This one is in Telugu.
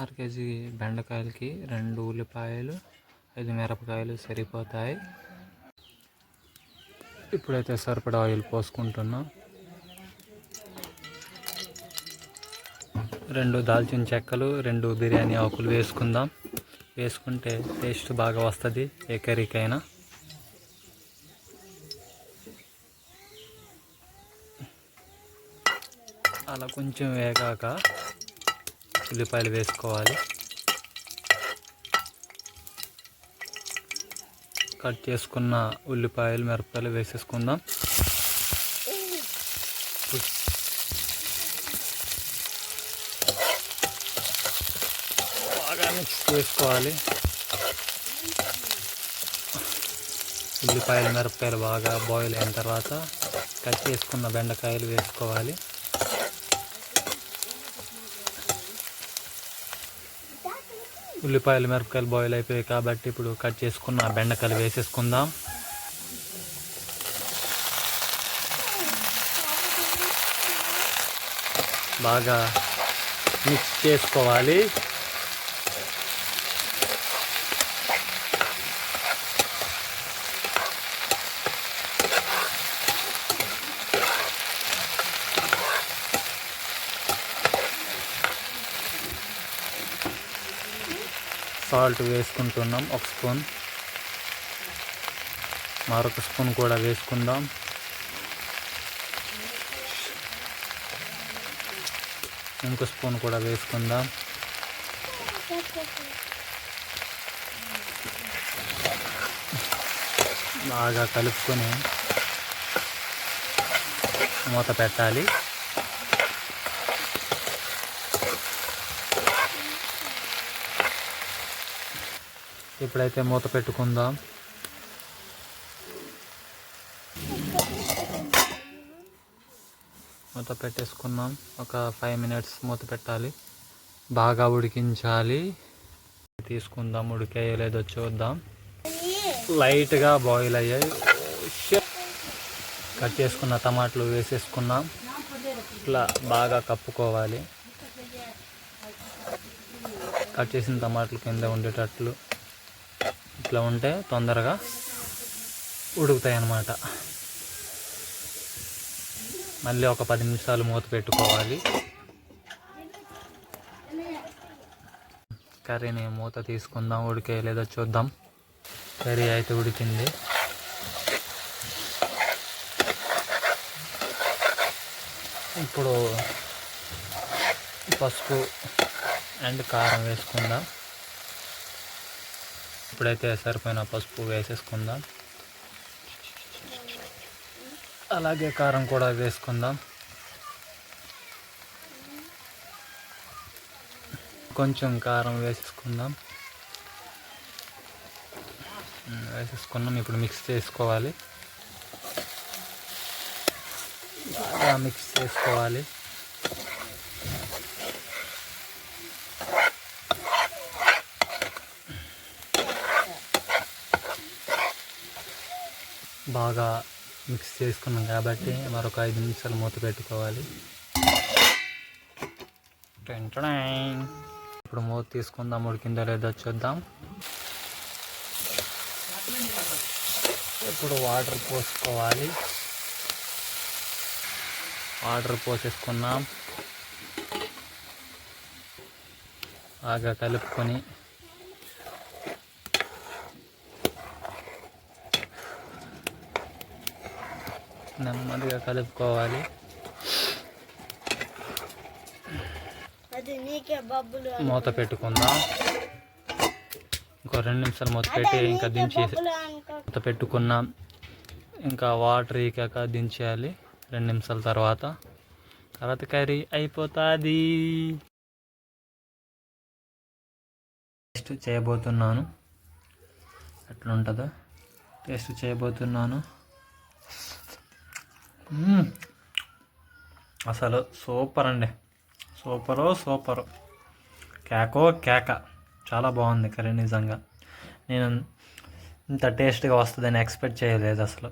అర కేజీ బెండకాయలకి 2 ఉల్లిపాయలు 5 మిరపకాయలు సరిపోతాయి. ఇప్పుడైతే సరిపడా ఆయిల్ పోసుకుంటున్నాం. 2 దాల్చిన చెక్కలు 2 బిర్యానీ ఆకులు వేసుకుందాం. వేసుకుంటే టేస్ట్ బాగా వస్తుంది ఏ కర్రీకైనా. అలా కొంచెం వేగాక ఉల్లిపాయలు వేసుకోవాలి. కట్ చేసుకున్న ఉల్లిపాయలు మిరపకాయలు వేసేసుకుందాం. బాగా మిక్స్ చేసుకోవాలి. ఉల్లిపాయలు మిరపకాయలు బాగా బాయిల్ అయిన తర్వాత కట్ చేసుకున్న బెండకాయలు వేసుకోవాలి. ఉల్లిపాయలు మిరపకాయలు బాయిల్ అయిపోయాయి కాబట్టి ఇప్పుడు కట్ చేసుకున్న బెండకాయలు వేసేసుకుందాం. బాగా మిక్స్ చేసుకోవాలి. సాల్ట్ వేసుకుంటున్నాం 1 స్పూన్. మరొక స్పూన్ కూడా వేసుకుందాం. ఇంకో స్పూన్ కూడా వేసుకుందాం. బాగా కలుపుకొని మూత పెట్టాలి. ఇప్పుడైతే మూత పెట్టుకుందాం. మూత పెట్టేసుకున్నాం. ఒక 5 మినిట్స్ మూత పెట్టాలి. బాగా ఉడికించాలి. తీసుకుందాం. ఉడికాయో లేదో చూద్దాం. లైట్గా బాయిల్ అయ్యాయి. కట్ చేసుకున్న టమాటాలు వేసేసుకున్నాం. ఇట్లా బాగా కప్పుకోవాలి. కట్ చేసిన టమాటాలు కింద ఉండేటట్లు ఇట్లా ఉంటే తొందరగా ఉడుకుతాయి అన్నమాట. మళ్ళీ ఒక 10 నిమిషాలు మూత పెట్టుకోవాలి. కర్రీని మూత తీసుకుందాం. ఉడికే లేదో చూద్దాం. కర్రీ అయితే ఉడికింది. ఇప్పుడు పసుపు అండ్ కారం వేసుకుందాం. ఇప్పుడైతే సరిపోయిన పసుపు వేసేసుకుందాం. అలాగే కారం కూడా వేసుకుందాం. కొంచెం కారం వేసేసుకుందాం. వేసేసుకున్నాం. ఇప్పుడు మిక్స్ చేసుకోవాలి. బాగా మిక్స్ చేసుకోవాలి. బాగా మిక్స్ చేసుకున్నాం కాబట్టి మరొక 5 నిమిషాలు మూత పెట్టుకోవాలి. ఇప్పుడు మూత తీసుకుందాం. ఉడికిందో లేదో చూద్దాం. ఇప్పుడు వాటర్ పోసుకోవాలి. వాటర్ పోసేసుకున్నాం. బాగా కలుపుకొని నెమ్మదిగా కలుపుకోవాలి. మూత పెట్టుకుందాం. ఇంకో 2 నిమిషాలు మూత పెట్టి ఇంకా దించేసి మూత పెట్టుకున్నాం. ఇంకా వాటర్ ఈకాక దించేయాలి. 2 నిమిషాల తర్వాత కర్రీ అయిపోతుంది. టేస్ట్ చేయబోతున్నాను. ఎట్లుంటుందో టేస్ట్ చేయబోతున్నాను. అసలు సూపర్ అండి. సూపరు కేక చాలా బాగుంది కర్రీ. నిజంగా నేను ఇంత టేస్ట్గా వస్తుందని ఎక్స్పెక్ట్ చేయలేదు అసలు.